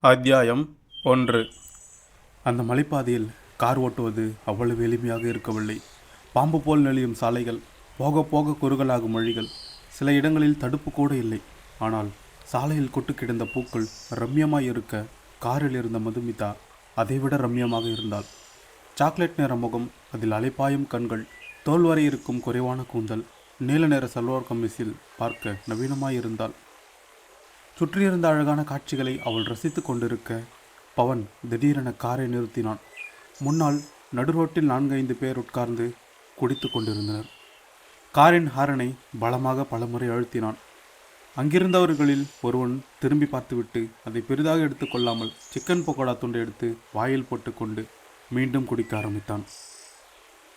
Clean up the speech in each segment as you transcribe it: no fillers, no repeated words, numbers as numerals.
அத்தியாயம் 1. அந்த மலைப்பாதையில் கார் ஓட்டுவது அவ்வளவு எளிமையாக இருக்கவில்லை. பாம்பு போல் நெளியும் சாலைகள், போக போக குறுகலாகும் வழிகள், சில இடங்களில் தடுப்பு கூட இல்லை. ஆனால் சாலையில் கொட்டு கிடந்த பூக்கள் ரம்யமாய் இருக்க, காரில் இருந்த மதுமிதா அதைவிட ரம்யமாக இருந்தாள். சாக்லேட் நிற முகம், அதில் அலைப்பாயும் கண்கள், தோல் வரை இருக்கும் குறைவான கூந்தல், நீல நிற சல்வார் கமிஸில் பார்க்க நவீனமாயிருந்தாள். சுற்றியிருந்த அழகான காட்சிகளை அவள் ரசித்து கொண்டிருக்க, பவன் திடீரென காரை நிறுத்தினான். முன்னால் நடுரோட்டில் 4-5 பேர் உட்கார்ந்து குடித்து கொண்டிருந்தனர். காரின் ஹாரனை பலமாக பலமுறை அழுத்தினான். அங்கிருந்தவர்களில் ஒருவன் திரும்பி பார்த்துவிட்டு அதை பெரிதாக எடுத்துக்கொள்ளாமல் சிக்கன் பக்கோடா துண்டை எடுத்து வாயில் போட்டுக்கொண்டு மீண்டும் குடிக்க ஆரம்பித்தான்.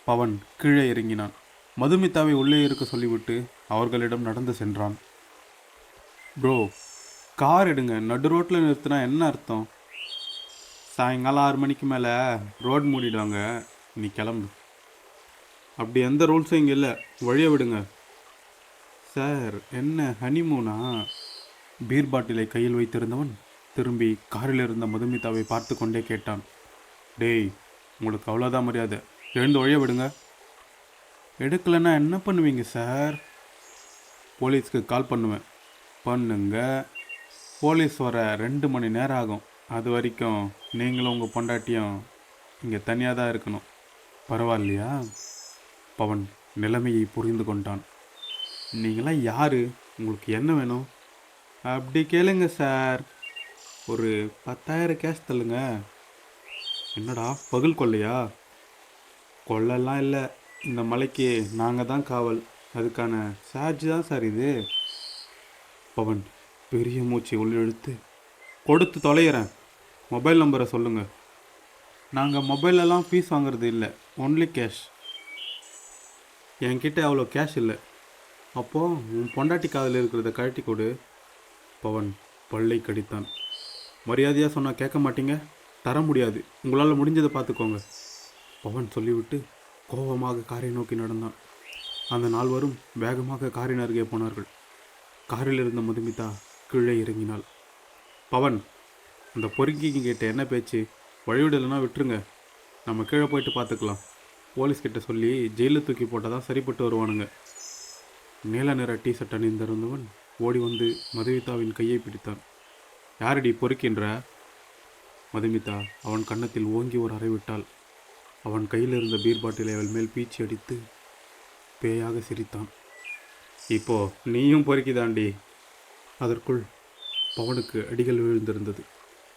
பவன் கீழே இறங்கினான். மதுமிதாவை உள்ளே இருக்க சொல்லிவிட்டு அவர்களிடம் நடந்து சென்றான். ப்ரோ, கார் எடுங்க, நடு ரோட்டில் நிறுத்தினா என்ன அர்த்தம்? சாயங்காலம் 6 மணிக்கு மேலே ரோடு மூடிடுவாங்க, நீ கிளம்பு. அப்படி எந்த ரூல்ஸும் இங்கே இல்லை, வழியை விடுங்க. சார், என்ன ஹனிமூனா? பீர் பாட்டிலை கையில் வைத்திருந்தவன் திரும்பி காரில் இருந்த மதுமிதாவை பார்த்து கொண்டே கேட்டான். டேய், உங்களுக்கு அவ்வளோதான் மரியாதை, எழுந்து வழியை விடுங்க. எடுக்கலைன்னா என்ன பண்ணுவீங்க சார்? போலீஸ்க்கு கால் பண்ணுவேன். பண்ணுங்க. போலீஸ் வர 2 மணி நேரம் ஆகும். அது வரைக்கும் நீங்களும் உங்கள் பொண்டாட்டியும் இங்கே தனியாக தான் இருக்கணும். பரவாயில்லையா? பவன் நிலைமையை புரிந்து கொண்டான். நீங்களாம் யார்? உங்களுக்கு என்ன வேணும்? அப்படி கேளுங்க சார். ஒரு 10,000 கேஷ் தள்ளுங்க. என்னடா பகல் கொள்ளையா? கொள்ளெல்லாம் இல்லை, இந்த மலைக்கு நாங்கள் தான் காவல், அதுக்கான சார்ஜ் தான் சார் இது. பவன் பெரிய மூச்சை உள்ளிழுத்து, கொடுத்து தொலைகிறேன், மொபைல் நம்பரை சொல்லுங்கள். நாங்கள் மொபைலெல்லாம் ஃபீஸ் வாங்குறது இல்லை, ஒன்லி கேஷ். என்கிட்ட அவ்வளோ கேஷ் இல்லை. அப்போது உன் பொண்டாட்டி காதில் இருக்கிறத கழட்டி கொடு. பவன் பல்லை கடித்தான். மரியாதையாக சொன்னால் கேட்க மாட்டீங்க? தர முடியாது, உங்களால் முடிஞ்சதை பார்த்துக்கோங்க. பவன் சொல்லிவிட்டு கோபமாக காரை நோக்கி நடந்தான். அந்த நால்வரும் வேகமாக காரின் அருகே போனார்கள். காரில் இருந்த மதுமிதா கீழே இறங்கினாள். பவன், அந்த பொறுக்கிக்கு கிட்ட என்ன பேச்சு? வழிவிடலைன்னா விட்டுருங்க, நம்ம கீழே போயிட்டு பார்த்துக்கலாம். போலீஸ்கிட்ட சொல்லி ஜெயிலில் தூக்கி போட்டால் தான் சரிப்பட்டு வருவானுங்க. நீல நிற டிஷர்ட் அணிந்திருந்தவன் ஓடி வந்து மதுமிதாவின் கையை பிடித்தான். யாரடி பொறுக்கின்ற? மதுமிதா அவன் கன்னத்தில் ஓங்கி ஒரு அறை விட்டாள். அவன் கையில் இருந்த பீர் பாட்டிலை அவள் மேல் பீச்சி அடித்து பேயாக சிரித்தான். இப்போ நீயும் பொறுக்கிதாண்டி. அதற்குள் பவனுக்கு அடிகள் விழுந்திருந்தது.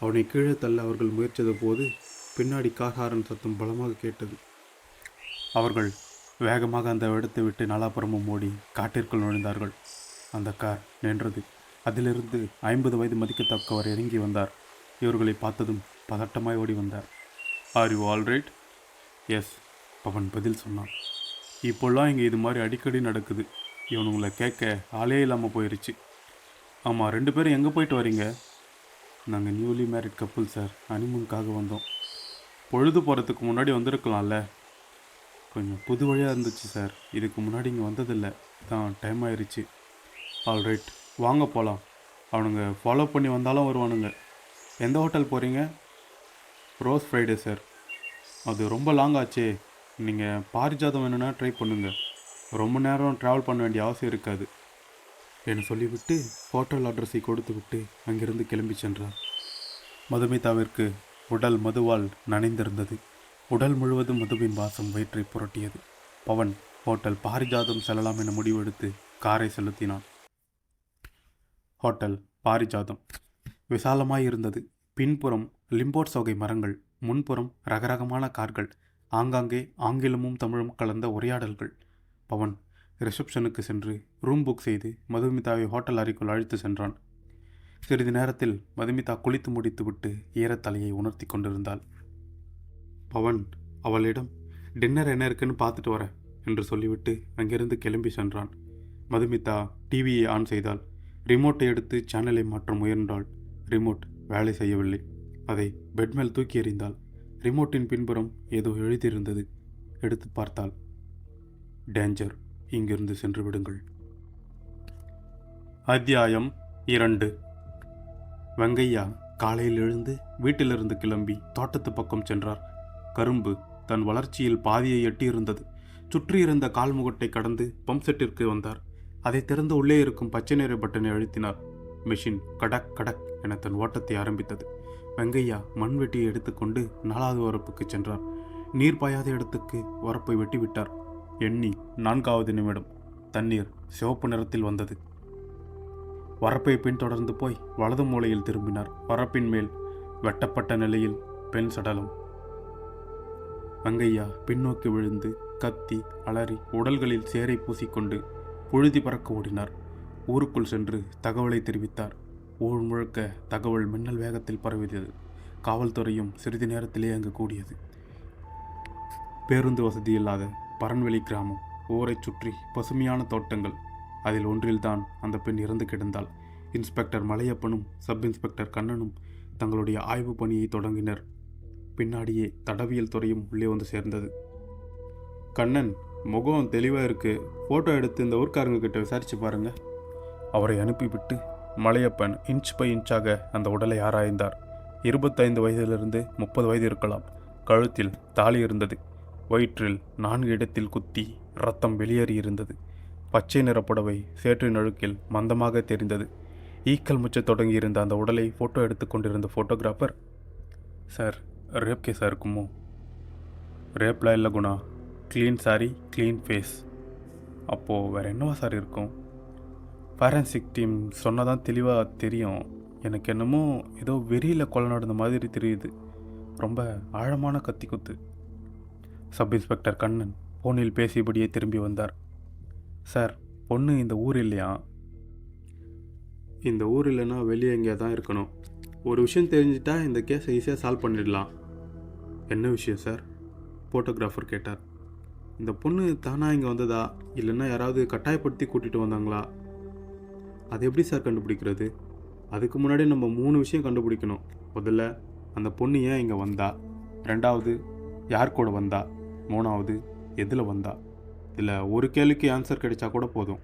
அவனை கீழே தள்ள அவர்கள் முயற்சித்த போது பின்னாடி கார்ஹாரன் சத்தம் பலமாக கேட்டது. அவர்கள் வேகமாக அந்த இடத்தை விட்டு நாலாபுறமும் ஓடி காட்டிற்குள் நுழைந்தார்கள். அந்த கார் நின்றது. அதிலிருந்து 50 வயது மதிக்கத்தக்கவர் இறங்கி வந்தார். இவர்களை பார்த்ததும் பதட்டமாய் ஓடி வந்தார். Are you all right? Yes, Pavan பதில் சொன்னான். இப்போல்லாம் இங்கே இது மாதிரி அடிக்கடி நடக்குது. இவனுங்களை கேட்க ஆளே இல்லாமல் போயிடுச்சு. ஆமாம், 2 பேரும் எங்கே போயிட்டு வரீங்க? நாங்கள் நியூலி மேரிட் கப்புள் சார், ஹனிமூனுக்காக வந்தோம். பொழுது போகிறதுக்கு முன்னாடி வந்திருக்கலாம்ல. கொஞ்சம் புது வழியாக இருந்துச்சு சார், இதுக்கு முன்னாடி இங்கே வந்ததில்லை, தான் டைம் ஆயிடுச்சு. ஆல்ரைட், வாங்க போகலாம். அவனுங்க ஃபாலோ பண்ணி வந்தாலும் வருவானுங்க. எந்த ஹோட்டல் போகிறீங்க? Rose Friday sir. அது ரொம்ப லாங் ஆச்சே. நீங்கள் பாரிஜாதம் வேணும்னா ட்ரை பண்ணுங்கள், ரொம்ப நேரம் ட்ராவல் பண்ண வேண்டிய அவசியம் இருக்காது என சொல்லிவிட்டு ஹோட்டல் அட்ரஸை கொடுத்து விட்டு அங்கிருந்து கிளம்பி சென்றார். மதுமிதாவிற்கு உடல் மதுவால் நனைந்திருந்தது. உடல் முழுவதும் மதுவின் வாசம் வயிற்றை புரட்டியது. பவன் ஹோட்டல் பாரிஜாதம் செல்லலாம் என முடிவெடுத்து காரை செலுத்தினான். ஹோட்டல் பாரிஜாதம் விசாலமாயிருந்தது. பின்புறம் லிம்போர்ட்ஸ் வகை மரங்கள், முன்புறம் ரகரகமான கார்கள், ஆங்காங்கே ஆங்கிலமும் தமிழும் கலந்த உரையாடல்கள். பவன் ரிசப்ஷனுக்கு சென்று ரூம் புக் செய்து மதுமிதாவை ஹோட்டல் அறைக்குள் அழைத்து சென்றான். சிறிது நேரத்தில் மதுமிதா குளித்து முடித்துவிட்டு ஈரத்தலையை உணர்த்தி கொண்டிருந்தாள். பவன் அவளிடம், டின்னர் என்ன இருக்குன்னு பார்த்துட்டு வரேன் என்று சொல்லிவிட்டு அங்கிருந்து கிளம்பி சென்றான். மதுமிதா டிவியை ஆன் செய்தாள். ரிமோட்டை எடுத்து சேனலை மாற்ற முயன்றாள். ரிமோட் வேலை செய்யவில்லை. அதை பெட் மேல் தூக்கி எறிந்தாள். ரிமோட்டின் பின்புறம் ஏதோ எழுதியிருந்தது. எடுத்து பார்த்தாள். டேஞ்சர், இங்கிருந்து சென்று விடுங்கள். அத்தியாயம் 2. வெங்கையா காலையில் எழுந்து வீட்டிலிருந்து கிளம்பி தோட்டத்து பக்கம் சென்றார். கரும்பு தன் வளர்ச்சியில் பாதியை எட்டியிருந்தது. சுற்றியிருந்த கால்முகட்டை கடந்து பம்ப் செட்டிற்கு வந்தார். அதை திறந்து உள்ளே இருக்கும் பச்சை நிற பட்டனை அழுத்தினார். மெஷின் கடக் கடக் என தன் ஓட்டத்தை ஆரம்பித்தது. வெங்கையா மண்வெட்டியை எடுத்துக்கொண்டு 4வது வரப்புக்கு சென்றார். நீர் பாயாத இடத்துக்கு வரப்பை வெட்டிவிட்டார். எண்ணி 4வது நிமிடம் தண்ணீர் சிவப்பு நிறத்தில் வந்தது. வரப்பை பின்தொடர்ந்து போய் வலது மூலையில் திரும்பினார். வரப்பின் மேல் வெட்டப்பட்ட நிலையில் பெண் சடலம். வெங்கையா பின்னோக்கி விழுந்து கத்தி அலறி உடல்களில் சேரை பூசிக்கொண்டு புழுதி பறக்க ஓடினார். ஊருக்குள் சென்று தகவலை தெரிவித்தார். ஊர் முழுக்க தகவல் மின்னல் வேகத்தில் பரவியது. காவல்துறையும் சிறிது நேரத்திலே அங்கு கூடியது. பேருந்து வசதி இல்லாத பரன்வெளி கிராமம். ஊரை சுற்றி பசுமையான தோட்டங்கள். அதில் ஒன்றில்தான் அந்த பெண் இறந்து கிடந்தாள். இன்ஸ்பெக்டர் மலையப்பனும் சப் இன்ஸ்பெக்டர் கண்ணனும் தங்களுடைய ஆய்வு பணியை தொடங்கினர். பின்னாடியே தடவியல் துறையும் உள்ளே வந்து சேர்ந்தது. கண்ணன், முகம் தெளிவாக இருக்கு, ஃபோட்டோ எடுத்து இந்த ஊர்க்காரங்க கிட்ட விசாரிச்சு பாருங்க. அவரை அனுப்பிவிட்டு மலையப்பன் இன்ச் பை இன்ச்சாக அந்த உடலை ஆராய்ந்தார். 25 வயதிலிருந்து 30 வயது இருக்கலாம். கழுத்தில் தாலி இருந்தது. வயிற்றில் 4 இடத்தில் குத்தி இரத்தம் வெளியேறி இருந்தது. பச்சை நிற புடவை சேற்றின் அழுக்கில் மந்தமாக தெரிந்தது. ஈக்கல் முச்ச தொடங்கியிருந்த அந்த உடலை ஃபோட்டோ எடுத்து கொண்டிருந்த ஃபோட்டோகிராஃபர், சார் ரேப் கேஸாக இருக்குமோ? ரேப்லாம் இல்லை Guna, clean sorry clean face. அப்போது வேறு என்னவா சார் இருக்கும்? ஃபாரன்சிக் டீம் சொன்னதான் தெளிவாக தெரியும். எனக்கு என்னமோ ஏதோ வெறியில் கொலை நடந்த மாதிரி தெரியுது. ரொம்ப ஆழமான கத்தி குத்து. சப் இன்ஸ்பெக்டர் கண்ணன் ஃபோனில் பேசியபடியே திரும்பி வந்தார். சார், பொண்ணு இந்த ஊர் இல்லையா? இந்த ஊர் இல்லைன்னா வெளியே எங்கேயா தான் இருக்கணும். ஒரு விஷயம் தெரிஞ்சிட்டா இந்த கேஸை ஈஸியாக சால்வ் பண்ணிடலாம். என்ன விஷயம் சார்? ஃபோட்டோகிராஃபர் கேட்டார். இந்த பொண்ணு தானாக இங்கே வந்ததா, இல்லைன்னா யாராவது கட்டாயப்படுத்தி கூட்டிகிட்டு வந்தாங்களா? அது எப்படி சார் கண்டுபிடிக்கிறது? அதுக்கு முன்னாடி நம்ம 3 விஷயம் கண்டுபிடிக்கணும். முதல்ல, அந்த பொண்ணு ஏன் இங்கே வந்தா? 2வது, யார் கூட வந்தா? 3வது, எதில் வந்தா? இதில் ஒரு கேள்விக்கு ஆன்சர் கிடைச்சா கூட போதும்.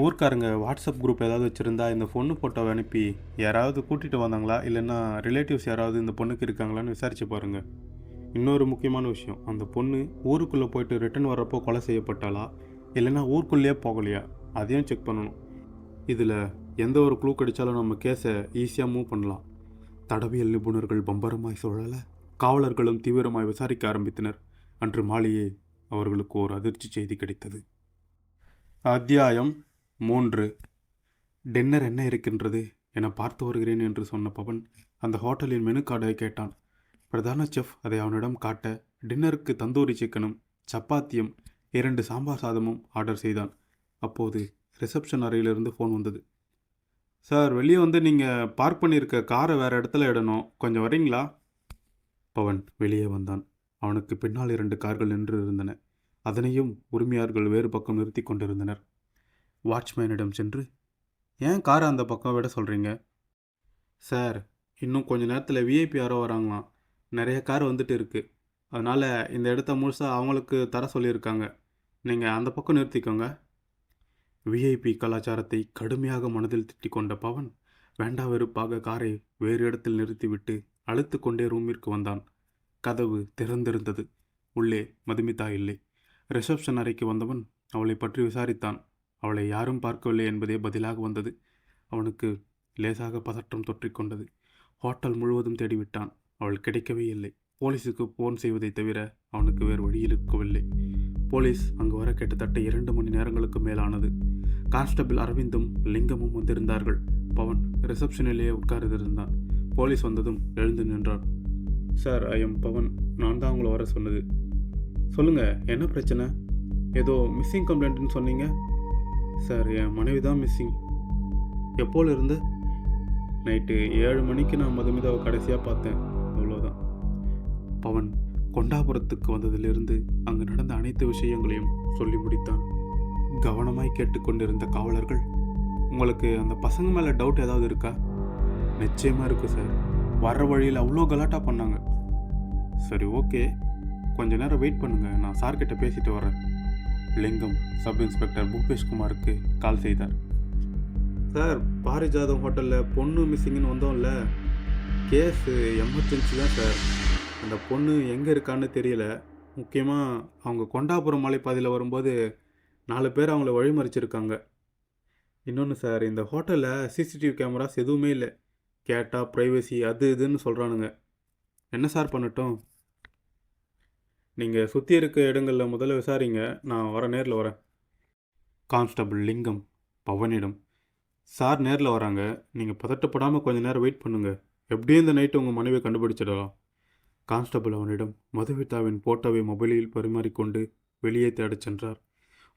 ஊர்க்காரங்க வாட்ஸ்அப் குரூப் ஏதாவது வச்சுருந்தா இந்த பொண்ணு ஃபோட்டோவை அனுப்பி யாராவது கூட்டிகிட்டு வந்தாங்களா, இல்லைன்னா ரிலேட்டிவ்ஸ் யாராவது இந்த பொண்ணுக்கு இருக்காங்களான்னு விசாரிச்சு பாருங்கள். இன்னொரு முக்கியமான விஷயம், அந்த பொண்ணு ஊருக்குள்ளே போயிட்டு ரிட்டர்ன் வர்றப்போ கொலை செய்யப்பட்டாளா, இல்லைன்னா ஊருக்குள்ளேயே போகலையா, அதையும் செக் பண்ணணும். இதில் எந்த ஒரு க்ளூ கிடைச்சாலும் நம்ம கேஸை ஈஸியாக மூவ் பண்ணலாம். தடவியல் நிபுணர்கள் பம்பரமாய் சுழல காவலர்களும் தீவிரமாய் விசாரிக்க ஆரம்பித்தனர். அன்று மாலையே அவர்களுக்கு ஒரு அதிர்ச்சி செய்தி கிடைத்தது. அத்தியாயம் 3. டின்னர் என்ன இருக்கின்றது என பார்த்து வருகிறேன் என்று சொன்ன பவன் அந்த ஹோட்டலின் மெனு கார்டை கேட்டான். பிரதான செஃப் அதை அவனிடம் காட்ட டின்னருக்கு தந்தூரி சிக்கனும் சப்பாத்தியும் 2 சாம்பார் சாதமும் ஆர்டர் செய்தான். அப்போது ரிசப்ஷன் அறையிலிருந்து ஃபோன் வந்தது. சார், வெளியே வந்து நீங்கள் பார்க் பண்ணியிருக்க காரை வேறு இடத்துல இடணும், கொஞ்சம் வரீங்களா? பவன் வெளியே வந்தான். அவனுக்கு பின்னால் 2 கார்கள் நின்று இருந்தன. அதனையும் உரிமையாளர்கள் வேறு பக்கம் நிறுத்தி கொண்டிருந்தனர். வாட்ச்மேனிடம் சென்று, ஏன் காரை அந்த பக்கம் விட சொல்கிறீங்க? சார், இன்னும் கொஞ்சம் நேரத்தில் விஐபி யாரோ வராங்களாம். நிறைய கார் வந்துட்டு இருக்குது. அதனால் இந்த இடத்த முழுசாக அவங்களுக்கு தர சொல்லியிருக்காங்க. நீங்கள் அந்த பக்கம் நிறுத்திக்கோங்க. விஐபி கலாச்சாரத்தை கடுமையாக மனதில் திட்டி கொண்ட பவன் வேண்டா வெறுப்பாக காரை வேறு இடத்தில் நிறுத்திவிட்டு அழுத்து கொண்டே ரூமிற்கு வந்தான். கதவு திறந்திருந்தது. உள்ளே மதுமிதா இல்லை. ரிசப்ஷன் அறைக்கு வந்தவன் அவளை பற்றி விசாரித்தான். அவளை யாரும் பார்க்கவில்லை என்பதே பதிலாக வந்தது. அவனுக்கு லேசாக பதற்றம் தொற்றிக்கொண்டது. ஹோட்டல் முழுவதும் தேடிவிட்டான். அவள் கிடைக்கவே இல்லை. போலீஸுக்கு ஃபோன் செய்வதை தவிர அவனுக்கு வேறு வழியில் இருக்கவில்லை. போலீஸ் அங்கு வர கிட்டத்தட்ட 2 மணி நேரங்களுக்கு மேலானது. கான்ஸ்டபிள் அரவிந்தும் லிங்கமும் வந்திருந்தார்கள். பவன் ரிசப்ஷனிலேயே உட்கார்ந்திருந்தான். போலீஸ் வந்ததும் எழுந்து நின்றான். Sir, I am Pavan. நான் தான் உங்களை வர சொன்னது. சொல்லுங்கள், என்ன பிரச்சனை? ஏதோ மிஸ்ஸிங் கம்ப்ளைண்ட்னு சொன்னீங்க. சார், என் மனைவி தான் மிஸ்ஸிங். எப்போல இருந்து? நைட்டு 7 மணிக்கு நான் மதுமிதாவை கடைசியாக பார்த்தேன், அவ்வளோதான். பவன் கொண்டாபுரத்துக்கு வந்ததிலிருந்து அங்கு நடந்த அனைத்து விஷயங்களையும் சொல்லி முடித்தான். கவனமாய் கேட்டுக்கொண்டிருந்த காவலர்கள், உங்களுக்கு அந்த பசங்க மேலே டவுட் ஏதாவது இருக்கா? நிச்சயமாக இருக்குது சார். வர்ற வழியில் அவ்வளோ கலாட்டா பண்ணாங்க. சரி, ஓகே, கொஞ்ச நேரம் வெயிட் பண்ணுங்கள், நான் சார்கிட்ட பேசிட்டு வரேன். லிங்கம் சப் இன்ஸ்பெக்டர் பூபேஷ்குமாருக்கு கால் செய்தார். சார், பாரிஜாதம் ஹோட்டலில் பொண்ணு மிஸ்ஸிங்னு வந்தோம்ல, கேஸு எமர்ஜென்சி தான் சார். அந்த பொண்ணு எங்கே இருக்கான்னு தெரியல. முக்கியமாக அவங்க கொண்டாபுரம் மலைப்பாதையில் வரும்போது 4 பேர் அவங்கள வழிமறிச்சிருக்காங்க. இன்னொன்று சார், இந்த ஹோட்டலில் சிசிடிவி கேமராஸ் எதுவுமே இல்லை. கேட்டால் ப்ரைவசி அது இதுன்னு சொல்கிறானுங்க. என்ன சார் பண்ணட்டும்? நீங்கள் சுற்றி இருக்க இடங்களில் முதல்ல விசாரிங்க. நான் நேரில் வரேன். கான்ஸ்டபிள் லிங்கம் பவனிடம், சார் நேரில் வராங்க. நீங்கள் பதட்டப்படாமல் கொஞ்ச நேரம் வெயிட் பண்ணுங்கள். எப்படியும் இந்த நைட்டு உங்கள் மனைவியை கண்டுபிடிச்சிடலாம். கான்ஸ்டபிள் அவனிடம் மதுவிதாவின் போட்டோவை மொபைலில் பரிமாறிக்கொண்டு வெளியே தேடச் சென்றார்.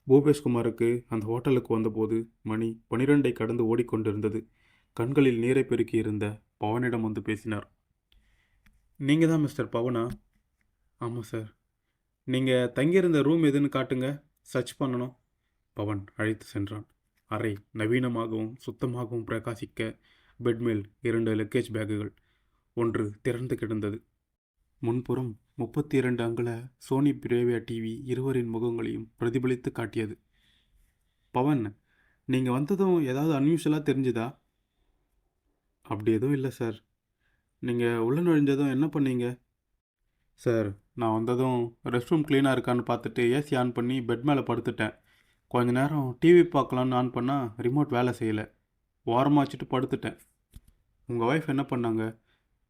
பூபேஷ்குமாருக்கு அந்த ஹோட்டலுக்கு வந்தபோது மணி 12ஐ கடந்து ஓடிக்கொண்டிருந்தது. கண்களில் நீரை பெருக்கியிருந்த பவனிடம் வந்து பேசினார். நீங்கள் தான் மிஸ்டர் பவனா? ஆமாம் சார். நீங்கள் தங்கியிருந்த ரூம் எதுன்னு காட்டுங்க, சர்ச் பண்ணணும். பவன் அழைத்து சென்றான். அறை நவீனமாகவும் சுத்தமாகவும் பிரகாசிக்க பெட்மேல் 2 லக்கேஜ் பேக்குகள், ஒன்று திறந்து கிடந்தது. முன்புறம் 32 அங்குல சோனி பிரேவியா டிவி இருவரின் முகங்களையும் பிரதிபலித்து காட்டியது. பவன், நீங்கள் வந்ததும் ஏதாவது அன்யூஷுவலாக தெரிஞ்சுதா? அப்படி எதுவும் இல்லை சார். நீங்கள் உள்ள நுழைஞ்சதும் என்ன பண்ணீங்க? சார், நான் வந்ததும் ரெஸ்ட் ரூம் க்ளீனாக இருக்கான்னு பார்த்துட்டு ஏசி ஆன் பண்ணி பெட் மேலே படுத்துட்டேன். கொஞ்ச நேரம் டிவி பார்க்கலான்னு ஆன் பண்ணால் ரிமோட் வேலை செய்யலை. ஓரமாக வச்சுட்டு படுத்துட்டேன். உங்கள் ஒய்ஃப் என்ன பண்ணாங்க?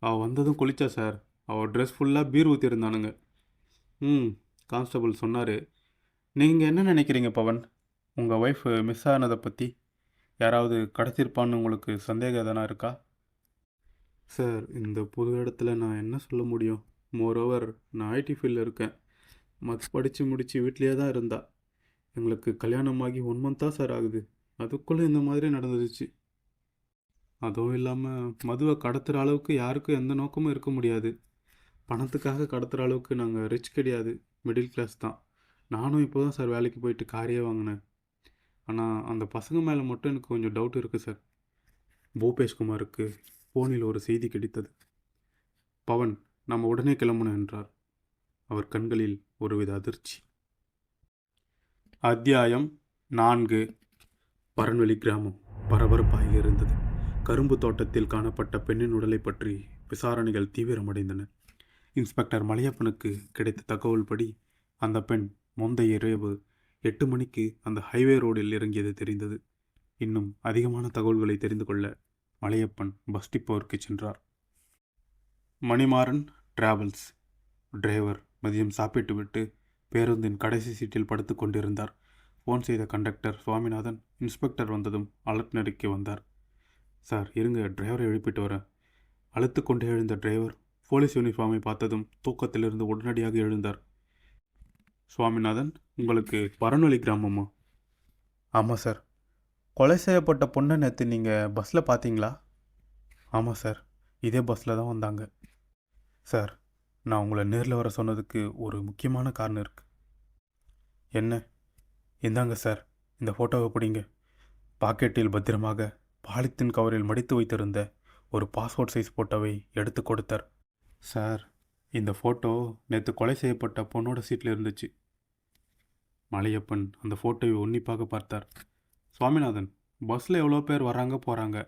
அவள் வந்ததும் குளிச்சா சார். அவள் ட்ரெஸ் ஃபுல்லாக பீர் ஊற்றிருந்தானுங்க. கான்ஸ்டபிள் சொன்னார். நீங்கள் என்ன நினைக்கிறீங்க பவன்? உங்கள் ஒய்ஃப் மிஸ் ஆனதை பற்றி யாராவது கடத்திருப்பான்னு உங்களுக்கு சந்தேகம் எதனா இருக்கா? சார், இந்த புது இடத்துல நான் என்ன சொல்ல முடியும்? மோரோவர், நான் ஐடி ஃபீல்டில் இருக்கேன். படித்து முடித்து வீட்லேயே தான் இருந்தா. எங்களுக்கு கல்யாணமாகி 1 மந்த் தான் சார் ஆகுது. அதுக்குள்ளே இந்த மாதிரி நடந்துருச்சு. அதுவும் இல்லாமல் மதுவை கடத்துகிற அளவுக்கு யாருக்கும் எந்த நோக்கமும் இருக்க முடியாது. பணத்துக்காக கடத்துகிற அளவுக்கு நாங்கள் ரிச் கிடையாது, மிடில் கிளாஸ் தான். நானும் இப்போ தான் சார் வேலைக்கு போயிட்டு காரையே வாங்கினேன். ஆனால் அந்த பசங்க மேலே மட்டும் எனக்கு கொஞ்சம் டவுட் இருக்குது சார். பூபேஷ்குமாருக்கு ஃபோனில் ஒரு செய்தி கிடைத்தது. பவன், நம்ம உடனே கிளம்பணும் என்றார். அவர் கண்களில் ஒருவித அதிர்ச்சி. அத்தியாயம் 4. பரன்வெளி கிராமம் பரபரப்பாக இருந்தது. கரும்பு தோட்டத்தில் காணப்பட்ட பெண்ணின் உடலை பற்றி விசாரணைகள் தீவிரமடைந்தன. இன்ஸ்பெக்டர் மலையப்பனுக்கு கிடைத்த தகவல் படி அந்த பெண் முந்தைய இரவு 8 மணிக்கு அந்த ஹைவே ரோடில் இறங்கியது தெரிந்தது. இன்னும் அதிகமான தகவல்களை தெரிந்து கொள்ள மலையப்பன் பஸ் டிப்போவிற்கு சென்றார். மணிமாறன் டிராவல்ஸ் டிரைவர் மதியம் சாப்பிட்டு விட்டு பேருந்தின் கடைசி சீட்டில் படுத்து கொண்டிருந்தார். ஃபோன் செய்த கண்டக்டர் சுவாமிநாதன் இன்ஸ்பெக்டர் வந்ததும் அலர்ட் நெருக்கி வந்தார். சார், இருங்க, டிரைவரை எழுப்பிட்டு வரேன். அழுத்து கொண்டே எழுந்த டிரைவர் போலீஸ் யூனிஃபார்மை பார்த்ததும் தூக்கத்திலிருந்து உடனடியாக எழுந்தார். சுவாமிநாதன், உங்களுக்கு பரன்வெளி கிராமமா? ஆமாம் சார். கொலை செய்யப்பட்ட பொண்ணை நேற்று நீங்கள் பஸ்ஸில் பார்த்தீங்களா? ஆமாம் சார், இதே பஸ்ஸில் தான் வந்தாங்க. சார், நான் உங்களை நேரில் வர சொன்னதுக்கு ஒரு முக்கியமான காரணம் இருக்குது. என்ன? இந்தாங்க சார், இந்த ஃபோட்டோவை பிடிங்க. பாக்கெட்டில் பத்திரமாக பாலித்தீன் கவரில் மடித்து வைத்திருந்த ஒரு பாஸ்போர்ட் சைஸ் ஃபோட்டோவை எடுத்து கொடுத்தார். சார், இந்த ஃபோட்டோ நேற்று கொலை செய்யப்பட்ட பொண்ணோட சீட்டில் இருந்துச்சு. மலையப்பன் அந்த ஃபோட்டோவை உன்னிப்பாக பார்த்தார். சுவாமிநாதன், பஸ்ஸில் எவ்வளோ பேர் வராங்க போகிறாங்க,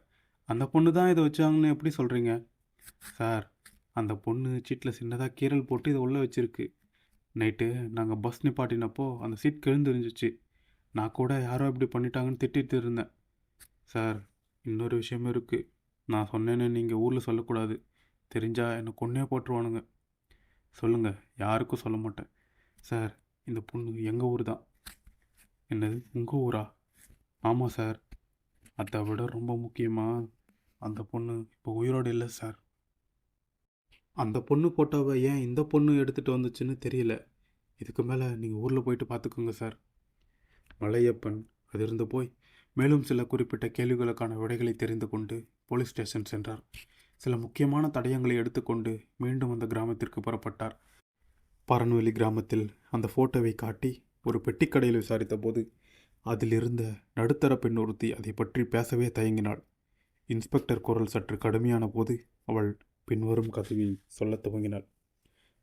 அந்த பொண்ணு தான் இதை வச்சாங்கன்னு எப்படி சொல்கிறீங்க? சார், அந்த பொண்ணு சீட்டில் சின்னதாக கீறல் போட்டு இதை உள்ளே வச்சுருக்கு. நைட்டு நாங்கள் பஸ் நிப்பாட்டினப்போ அந்த சீட் கிழிந்துருந்துச்சு. நான் கூட யாரோ இப்படி பண்ணிட்டாங்கன்னு திட்டிகிட்டு இருந்தேன். சார், இன்னொரு விஷயமும் இருக்குது. நான் சொன்னேன்னு நீங்கள் ஊரில் சொல்லக்கூடாது. தெரிஞ்சால் என்னை கொன்னே போட்டுருவானுங்க. சொல்லுங்கள். யாருக்கும் சொல்ல மாட்டேன். சார், இந்த பொண்ணு எங்கள் ஊர் தான். என்னது, உங்கள் ஊரா? ஆமாம் சார். அதை விட ரொம்ப முக்கியமாக, அந்த பொண்ணு இப்போ உயிரோடு இல்லை சார். அந்த பொண்ணு ஃபோட்டோவை ஏன் இந்த பொண்ணு எடுத்துகிட்டு வந்துச்சுன்னு தெரியல. இதுக்கு மேலே நீங்கள் ஊரில் போயிட்டு பார்த்துக்கோங்க சார். மலையப்பன் அதிர்ந்து போய் மேலும் சில குறிப்பிட்ட கேள்விகளுக்கான விடைகளை தெரிந்து கொண்டு போலீஸ் ஸ்டேஷன் சென்றார். சில முக்கியமான தடயங்களை எடுத்துக்கொண்டு மீண்டும் அந்த கிராமத்திற்கு புறப்பட்டார். பரன்வெளி கிராமத்தில் அந்த ஃபோட்டோவை காட்டி ஒரு பெட்டிக்கடையில் விசாரித்த போது அதில் இருந்த நடுத்தர பெண் ஒருத்தி அதை பற்றி பேசவே தயங்கினாள். இன்ஸ்பெக்டர் குரல் சற்று கடுமையான போது அவள் பின்வரும் கதையை சொல்ல துவங்கினாள்.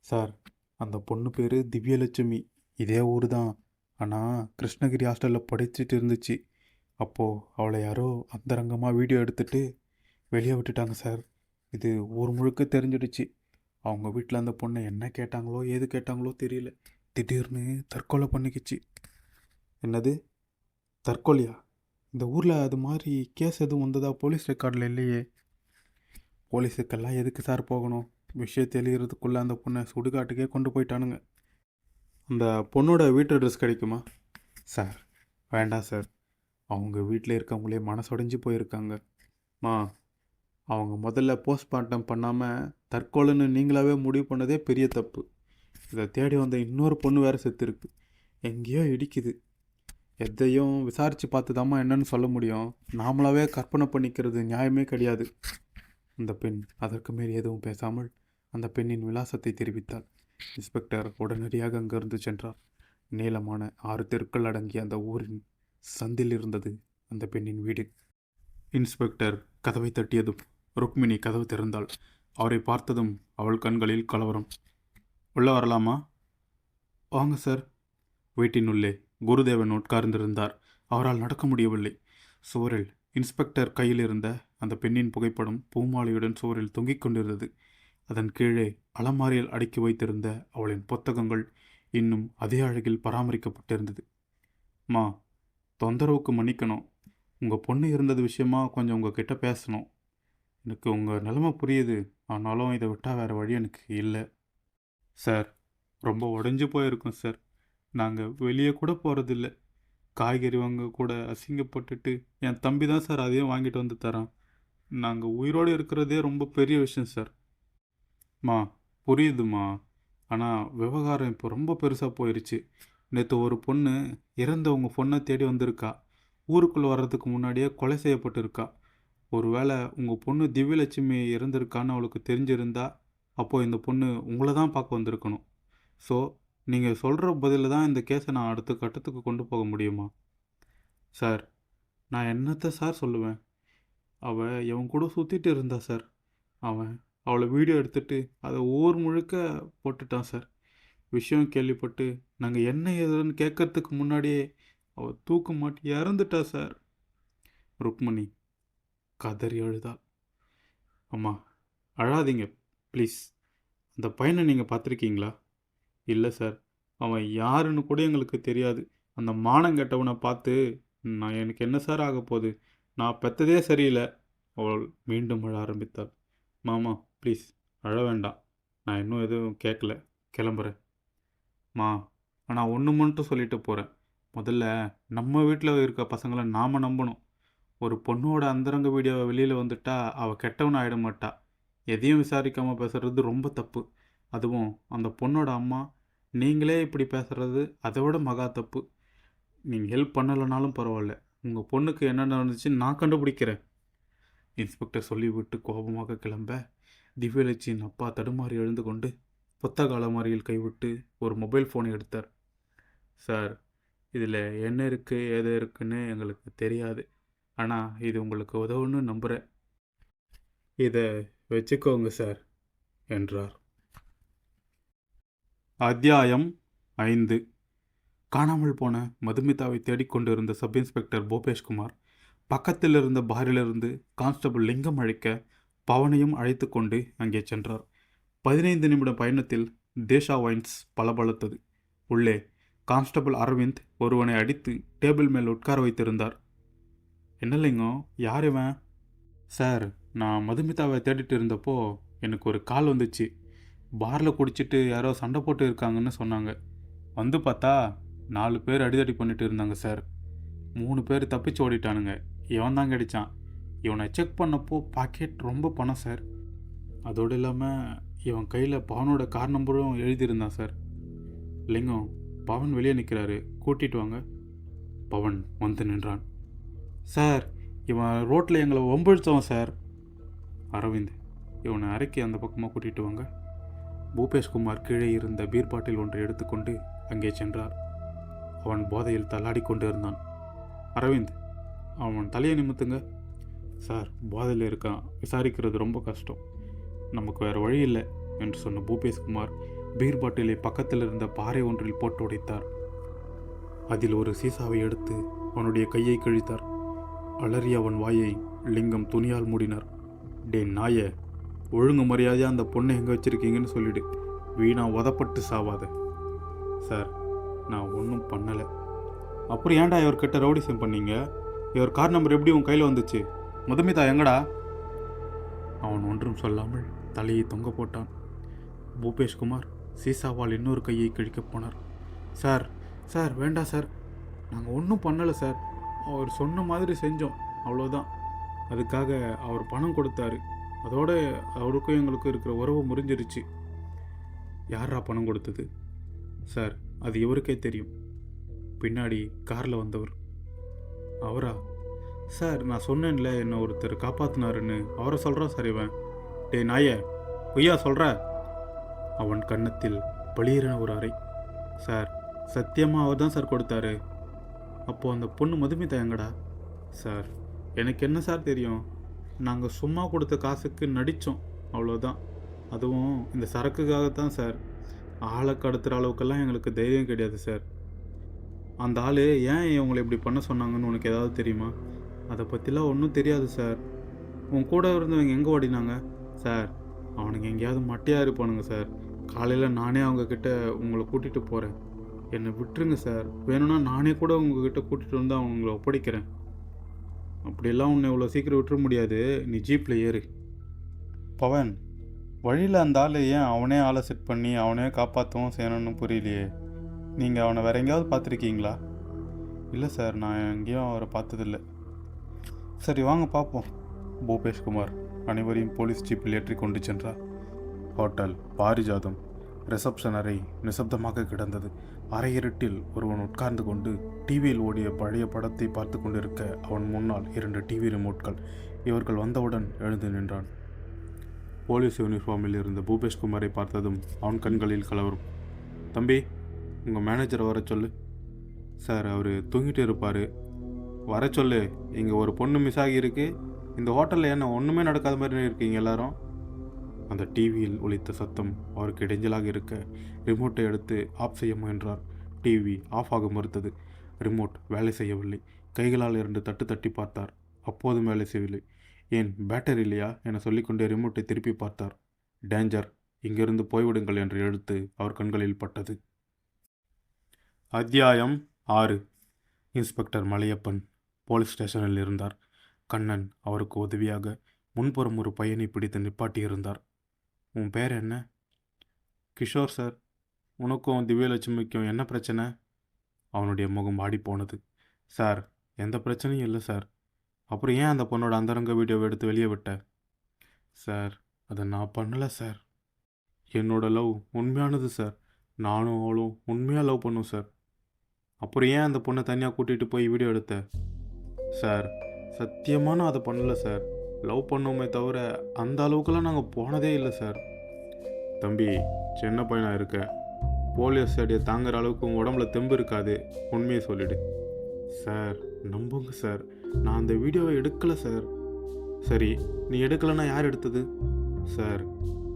சார், அந்த பொண்ணு பேர் திவ்யலட்சுமி. இதே ஊர் தான். ஆனால் கிருஷ்ணகிரி ஹாஸ்டலில் படிச்சுட்டு இருந்துச்சு. அப்போது அவளை யாரோ அந்தரங்கமாக வீடியோ எடுத்துகிட்டு வெளியே விட்டுட்டாங்க சார். இது ஊர் முழுக்க தெரிஞ்சிடுச்சு. அவங்க வீட்டில் அந்த பொண்ணை என்ன கேட்டாங்களோ ஏது கேட்டாங்களோ தெரியல. திடீர்னு தற்கொலை பண்ணிக்கிச்சு. என்னது, தற்கொலையா? இந்த ஊரில் அது மாதிரி கேஸ் எதுவும் வந்ததா போலீஸ் ரெக்கார்டில் இல்லையே. போலீஸுக்கெல்லாம் எதுக்கு சார் போகணும்? விஷயம் தெளிகிறதுக்குள்ளே அந்த பொண்ணை சுடுகாட்டுக்கே கொண்டு போயிட்டானுங்க. அந்த பொண்ணோட வீட்டு அட்ரஸ் கிடைக்குமா? சார் வேண்டாம் சார். அவங்க வீட்டில் இருக்கவங்களே மனசுடைஞ்சு போயிருக்காங்க. அவங்க முதல்ல போஸ்ட்மார்ட்டம் பண்ணாமல் தற்கொலைன்னு நீங்களாவே முடிவு பண்ணதே பெரிய தப்பு. இதை தேடி வந்த இன்னொரு பொண்ணு வேறு செத்துருக்கு. எங்கேயோ இடிக்குது. எதையும் விசாரித்து பார்த்து தாம்மா என்னன்னு சொல்ல முடியும். நாமளாவே கற்பனை பண்ணிக்கிறது நியாயமே கிடையாது. அந்த பெண் அதற்கு மேல் எதுவும் பேசாமல் அந்த பெண்ணின் விலாசத்தை தெரிவித்தாள். இன்ஸ்பெக்டர் உடனடியாக அங்கிருந்து சென்றார். நீளமான 6 தெருக்கள் அடங்கிய அந்த ஊரின் சந்தில் இருந்தது அந்த பெண்ணின் வீடு. இன்ஸ்பெக்டர் கதவை தட்டியதும் ருக்மிணி கதவு திறந்தாள். அவரை பார்த்ததும் அவள் கண்களில் கலவரம். உள்ளே வரலாமா? வாங்க சார். வீட்டினுள்ளே குருதேவன் உட்கார்ந்திருந்தார். அவரால் நடக்க முடியவில்லை. சுவரில் இன்ஸ்பெக்டர் கையில் இருந்த அந்த பெண்ணின் புகைப்படம் பூமாலையுடன் சுவரில் தொங்கிக் கொண்டிருந்தது. அதன் கீழே அலமாரியில் அடுக்கி வைத்திருந்த அவளின் புத்தகங்கள் இன்னும் அதே அழகில் பராமரிக்கப்பட்டிருந்தது. தொந்தரவுக்கு மன்னிக்கணும். உங்கள் பொண்ணு இருந்தது விஷயமா கொஞ்சம் உங்ககிட்ட பேசணும். எனக்கு உங்கள் நிலைமை புரியுது. ஆனாலும் இதை விட்டால் வேறு வழி எனக்கு இல்லை. சார், ரொம்ப உடஞ்சி போயிருக்கோம் சார். நாங்கள் வெளியே கூட போகிறதில்ல. காய்கறி வாங்க கூட அசிங்கப்பட்டுட்டு என் தம்பி தான் சார் அதையும் வாங்கிட்டு வந்து தரான். நாங்கள் உயிரோடு இருக்கிறதே ரொம்ப பெரிய விஷயம் சார். புரியுதுமா. ஆனால் விவகாரம் இப்போ ரொம்ப பெருசாக போயிடுச்சு. நேற்று ஒரு பொண்ணு இறந்தவங்க பொண்ணை தேடி வந்திருக்கா. ஊருக்குள்ளே வர்றதுக்கு முன்னாடியே கொலை செய்யப்பட்டிருக்கா. ஒருவேளை உங்கள் பொண்ணு திவ்யலட்சுமி இறந்திருக்கான்னு அவளுக்கு தெரிஞ்சிருந்தா அப்போது இந்த பொண்ணு உங்களை தான் பார்க்க வந்திருக்கணும். ஸோ நீங்கள் சொல்கிற பதிலில் தான் இந்த கேஸை நான் அடுத்த கட்டத்துக்கு கொண்டு போக முடியுமா? சார், நான் என்னத்தை சார் சொல்லுவேன்? அவள் எவன் கூட சுற்றிட்டு இருந்தா சார். அவளை வீடியோ எடுத்துகிட்டு அதை ஊர் முழுக்க போட்டுட்டான் சார். விஷயம் கேள்விப்பட்டு நாங்கள் என்ன ஏதுன்னு கேட்கறதுக்கு முன்னாடியே அவள் தூக்கு மாட்டி இறந்துட்டா சார். ருக்மணி கதறி அழுதாள். அம்மா, அழாதீங்க ப்ளீஸ். அந்த பையனை நீங்கள் பார்த்துருக்கீங்களா? இல்லை சார், அவன் யாருன்னு கூட எங்களுக்கு தெரியாது. அந்த மானங்கெட்டவனை பார்த்து எனக்கு என்ன சார் ஆக போகுது? நான் பெற்றதே சரியில்லை. அவள் மீண்டும் அழ ஆரம்பித்தாள். மாமா ப்ளீஸ் அழ வேண்டாம். நான் இன்னும் எதுவும் கேட்கல. கிளம்புறேன். ஆனால் ஒன்று மட்டும் சொல்லிட்டு போகிறேன். முதல்ல நம்ம வீட்டில் இருக்க பசங்களை நாம் நம்பணும். ஒரு பொண்ணோட அந்தரங்க வீடியோவை வெளியில் வந்துட்டா அவள் கெட்டவன் ஆகிட மாட்டா. எதையும் விசாரிக்காமல் பேசுகிறது ரொம்ப தப்பு. அதுவும் அந்த பொண்ணோட அம்மா நீங்களே இப்படி பேசுகிறது அதை விட மகா தப்பு. நீங்கள் ஹெல்ப் பண்ணலைனாலும் பரவாயில்ல. உங்கள் பொண்ணுக்கு என்ன நடந்துச்சுன்னு நான் கண்டுபிடிக்கிறேன். இன்ஸ்பெக்டர் சொல்லிவிட்டு கோபமாக கிளம்ப திவ்யலட்சியின் அப்பா தடுமாறி எழுந்து கொண்டு புத்தக அலமாரியில் கைவிட்டு ஒரு மொபைல் ஃபோனை எடுத்தார். சார், இதில் என்ன இருக்குது ஏது இருக்குன்னு எங்களுக்கு தெரியாது. ஆனால் இது உங்களுக்கு உதவுன்னு நம்புகிறேன். இதை வச்சுக்கோங்க சார் என்றார். அத்தியாயம் 5. காணாமல் போன மதுமிதாவை தேடிக்கொண்டிருந்த சப் இன்ஸ்பெக்டர் பூபேஷ்குமார் பக்கத்தில் இருந்த பாரிலிருந்து கான்ஸ்டபிள் லிங்கம் அழைக்க பவனையும் அழைத்து கொண்டு அங்கே சென்றார். 15 நிமிட பயணத்தில் தேஷா வைன்ஸ் பளபளத்தது. உள்ளே கான்ஸ்டபிள் அரவிந்த் ஒருவனை அடித்து டேபிள் மேல் உட்கார வைத்திருந்தார். என்ன லிங்கம், யார் இவன்? சார், நான் மதுமிதாவை தேடிட்டு இருந்தப்போ எனக்கு ஒரு கால் வந்துச்சு. பாரில் குடிச்சிட்டு யாரோ சண்டை போட்டு இருக்காங்கன்னு சொன்னாங்க. வந்து பார்த்தா 4 பேர் அடிதடி பண்ணிட்டு இருந்தாங்க சார். 3 பேர் தப்பிச்சு ஓடிட்டானுங்க. இவன் தான் கிடைச்சான். இவனை செக் பண்ணப்போ பாக்கெட் ரொம்ப பணம் சார். அதோடு இல்லாமல் இவன் கையில் பவனோட கார் நம்பரும் எழுதியிருந்தான் சார். லிங்கம், பவன் வெளியே நிற்கிறாரு, கூட்டிகிட்டு வாங்க. பவன் வந்து நின்றான். சார், இவன் ரோட்டில் எங்களை வம்பிழுத்தவன் சார். அரவிந்த், இவனை அறைக்கு அந்த பக்கமாக கூட்டிகிட்டு வாங்க. பூபேஷ்குமார் கீழே இருந்த பீர் பாட்டில் ஒன்றை எடுத்துக்கொண்டு அங்கே சென்றார். அவன் போதையில் தள்ளாடி கொண்டு இருந்தான். அரவிந்த், அவன் தலையை நிமித்துங்க. சார், போதையில் இருக்கான், விசாரிக்கிறது ரொம்ப கஷ்டம், நமக்கு வேறு வழி இல்லை என்று சொன்ன பூபேஷ்குமார் பீர் பாட்டிலை பக்கத்தில் இருந்த பாறை ஒன்றில் போட்டு உடைத்தார். அதில் ஒரு சீசாவை எடுத்து அவனுடைய கையை கிழித்தார். அலறிய அவன் வாயை லிங்கம் துணியால் மூடினார். டே நாய, ஒழுங்கு மரியாதையாக அந்த பொண்ணை எங்கே வச்சுருக்கீங்கன்னு சொல்லிவிடு. வீணா உதப்பட்டு சாவாத. சார், நான் ஒன்றும் பண்ணலை. அப்புறம் ஏன்டா இவர்கிட்ட ரவுடிசம் பண்ணீங்க? இவர் கார் நம்பர் எப்படி உன் கையில் வந்துச்சு? மதுமிதா எங்கடா? அவன் ஒன்றும் சொல்லாமல் தலையை தொங்க போட்டான். பூபேஷ்குமார் சீசாவால் இன்னொரு கையை கிழிக்கப் போனார். சார், சார் வேண்டாம் சார், நாங்கள் ஒன்றும் பண்ணலை சார். அவர் சொன்ன மாதிரி செஞ்சோம், அவ்வளோதான். அதுக்காக அவர் பணம் கொடுத்தாரு. அதோட அவருக்கும் எங்களுக்கும் இருக்கிற உறவு முறிஞ்சிருச்சு. யாரா பணம் கொடுத்தது? சார், அது இவருக்கே தெரியும். பின்னாடி காரில் வந்தவர். அவரா? சார், நான் சொன்னேன்ல என்னை ஒருத்தர் காப்பாற்றினாருன்னு. அவரை சொல்கிறான் சார் இவன். டே நாய, பொய்யா சொல்கிற? அவன் கன்னத்தில் பளீரென ஒரு அறை. சார், சத்தியமாக அவர் தான் சார் கொடுத்தாரு. அப்போது அந்த பொண்ணு மதுமிதா எங்கடா? சார், எனக்கு என்ன சார் தெரியும்? நாங்கள் சும்மா கொடுத்த காசுக்கு நடித்தோம், அவ்வளோதான். அதுவும் இந்த சரக்குக்காகத்தான் சார். ஆளை கடத்துகிற அளவுக்கெல்லாம் எங்களுக்கு தைரியம் கிடையாது சார். அந்த ஆள் ஏன் இவங்களை இப்படி பண்ண சொன்னாங்கன்னு உனக்கு ஏதாவது தெரியுமா? அதை பற்றிலாம் ஒன்றும் தெரியாது சார். உன் கூட இருந்தவங்க எங்கே ஓடினாங்க? சார், அவனுங்க எங்கேயாவது மட்டையாக இருப்பானுங்க சார். காலையில் நானே அவங்கக்கிட்ட உங்களை கூட்டிகிட்டு போகிறேன். என்னை விட்டுருங்க சார். வேணும்னா நானே கூட உங்ககிட்ட கூட்டிகிட்டு வந்து அவங்கள ஒப்படைக்கிறேன். அப்படியெல்லாம் உன்னை இவ்வளோ சீக்கிரம் விட்டுற முடியாது. நீ ஜீப்பில் ஏறு. பவன், வழியில் அந்த ஆள் ஏன் அவனே ஆளை செட் பண்ணி அவனே காப்பாற்றவும் செய்யணும்னு புரியலையே. நீங்கள் அவனை வேற எங்கேயாவது பார்த்துருக்கீங்களா? இல்லை சார், நான் எங்கேயும் அவரை பார்த்ததில்லை. சரி வாங்க பார்ப்போம். பூபேஷ்குமார் அனைவரையும் போலீஸ் ஜீப்பில் ஏற்றி கொண்டு சென்றார். ஹோட்டல் பாரிஜாதம். ரிசப்ஷன் அறை நிசப்தமாக கிடந்தது. அரை இருட்டில் ஒருவன் உட்கார்ந்து கொண்டு டிவியில் ஓடிய பழைய படத்தை பார்த்து கொண்டிருக்க அவன் முன்னால் 2 டிவி ரிமோட்கள். இவர்கள் வந்தவுடன் எழுந்து நின்றான். போலீஸ் யூனிஃபார்மில் இருந்த பூபேஷ்குமாரை பார்த்ததும் அவன் கண்களில் கலவரும். தம்பி, உங்கள் மேனேஜரை வர சொல்லு. சார், அவர் தூங்கிட்டு இருப்பார். வர சொல்லு. இங்கே ஒரு பொண்ணு மிஸ் ஆகியிருக்கு. இந்த ஹோட்டலில் என்ன ஒன்றுமே நடக்காத மாதிரி இருக்கீங்க எல்லாரும்? அந்த டிவியில் ஒலித்த சத்தம் அவருக்கு இடைஞ்சலாக இருக்க ரிமோட்டை எடுத்து ஆஃப் செய்ய முயன்றார். டிவி ஆஃப் ஆக மறுத்தது. ரிமோட் வேலை செய்யவில்லை. கைகளால் 2 தட்டு தட்டி பார்த்தார். அப்போதும் வேலை செய்யவில்லை. ஏன் பேட்டரி இல்லையா என சொல்லிக்கொண்டே ரிமோட்டை திருப்பி பார்த்தார். டேஞ்சர், இங்கிருந்து போய்விடுங்கள் என்ற எழுத்து அவர் கண்களில் பட்டது. அத்தியாயம் 6. இன்ஸ்பெக்டர் மலையப்பன் போலீஸ் ஸ்டேஷனில் இருந்தார். கண்ணன் அவருக்கு உதவியாக முன்புறம் ஒரு பையனை பிடித்து நிப்பாட்டியிருந்தார். உன் பேர் என்ன? கிஷோர் சார். உனக்கும் திவ்யலட்சுமிக்கும் என்ன பிரச்சனை? அவனுடைய முகம் ஆடிப்போனது. சார், எந்த பிரச்சனையும் இல்லை சார். அப்புறம் ஏன் அந்த பொண்ணோட அந்தரங்க வீடியோவை எடுத்து வெளியே விட்ட? சார், அதை நான் பண்ணலை சார். என்னோட லவ் உண்மையானது சார். நானும் அவளும் உண்மையாக லவ் பண்ணோம் சார். அப்புறம் ஏன் அந்த பொண்ணை தனியாக கூட்டிகிட்டு போய் வீடியோ எடுத்த? சார், சத்தியமாக நான் அதை பண்ணலை சார். லவ் பண்ணோமே தவிர அந்த அளவுக்குலாம் நாங்கள் போனதே இல்லை சார். தம்பி, சின்ன பையனாக இருக்க. போலீஸ் அடியை தாங்குற அளவுக்கு உங்கள் உடம்புல தெம்பு இருக்காது. உண்மையை சொல்லிவிடு. சார், நம்புங்க சார், நான் அந்த வீடியோவை எடுக்கலை சார். சரி, நீ எடுக்கலைன்னா யார் எடுத்தது? சார்,